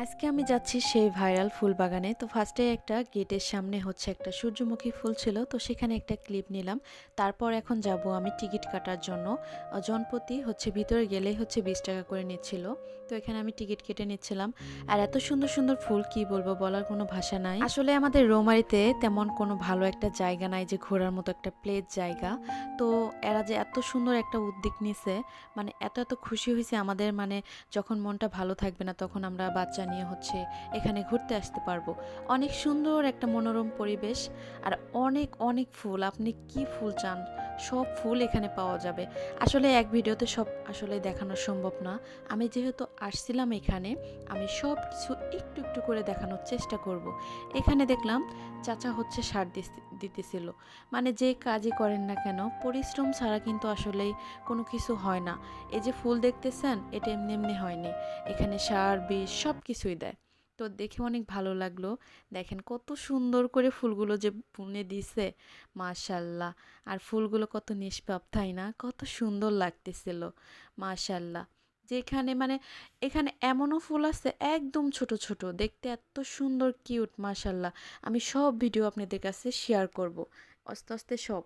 আজকে আমি যাচ্ছি সেই ভাইরাল ফুল বাগানে। তো ফার্স্টে একটা গেটের সামনে হচ্ছে একটা সূর্যমুখী ফুল ছিল, তো সেখানে একটা ক্লিপ নিলাম। তারপর এখন যাব আমি টিকিট কাটার জন্য। জনপ্রতি হচ্ছে ভিতরে গেলেই হচ্ছে 20 টাকা করে নিচ্ছিল। তো এখানে আমি টিকিট কেটে নিচ্ছিলাম। আর এত সুন্দর সুন্দর ফুল কি বলবো, বলার কোনো ভাষা নাই। আসলে আমাদের রৌমারীতে তেমন কোনো ভালো একটা জায়গা নাই যে ঘোরার মতো একটা প্লেস জায়গা। তো এরা যে এত সুন্দর একটা উদ্যোগ নিছে, মানে এত এত খুশি হয়েছে আমাদের, মানে যখন মনটা ভালো থাকবে না তখন আমরা বাচ্চা নিয়ে হচ্ছে এখানে ঘুরতে আসতে পারবো। অনেক সুন্দর একটা মনোরম পরিবেশ, আর অনেক অনেক ফুল। আপনি কি ফুল চান সব ফুল এখানে পাওয়া যাবে। আসলে এক ভিডিওতে সব আসলে দেখানো সম্ভব না। আমি যেহেতু আসছিলাম এখানে, আমি সব কিছু একটু একটু করে দেখানোর চেষ্টা করব। এখানে দেখলাম চাচা হচ্ছে সার দিতেছিল। মানে যে কাজই করেন না কেন, পরিশ্রম ছাড়া কিন্তু আসলেই কোনো কিছু হয় না। এই যে ফুল দেখতেছেন, এটা এমনি এমনি হয়নি, এখানে সার বিষ সব কিছুই দেয়। তো দেখে অনেক ভালো লাগলো। দেখেন কত সুন্দর করে ফুলগুলো যে বুনে দিছে, মাশাল্লাহ। আর ফুলগুলো কত নিষ্পাপ, তাই না? কত সুন্দর লাগতেছিল, মাশাল্লাহ। যেখানে মানে এখানে এমনও ফুল আছে একদম ছোট ছোট, দেখতে এত সুন্দর কিউট, মাশাল্লাহ। আমি সব ভিডিও আপনাদের কাছে শেয়ার করব আস্তে আস্তে সব।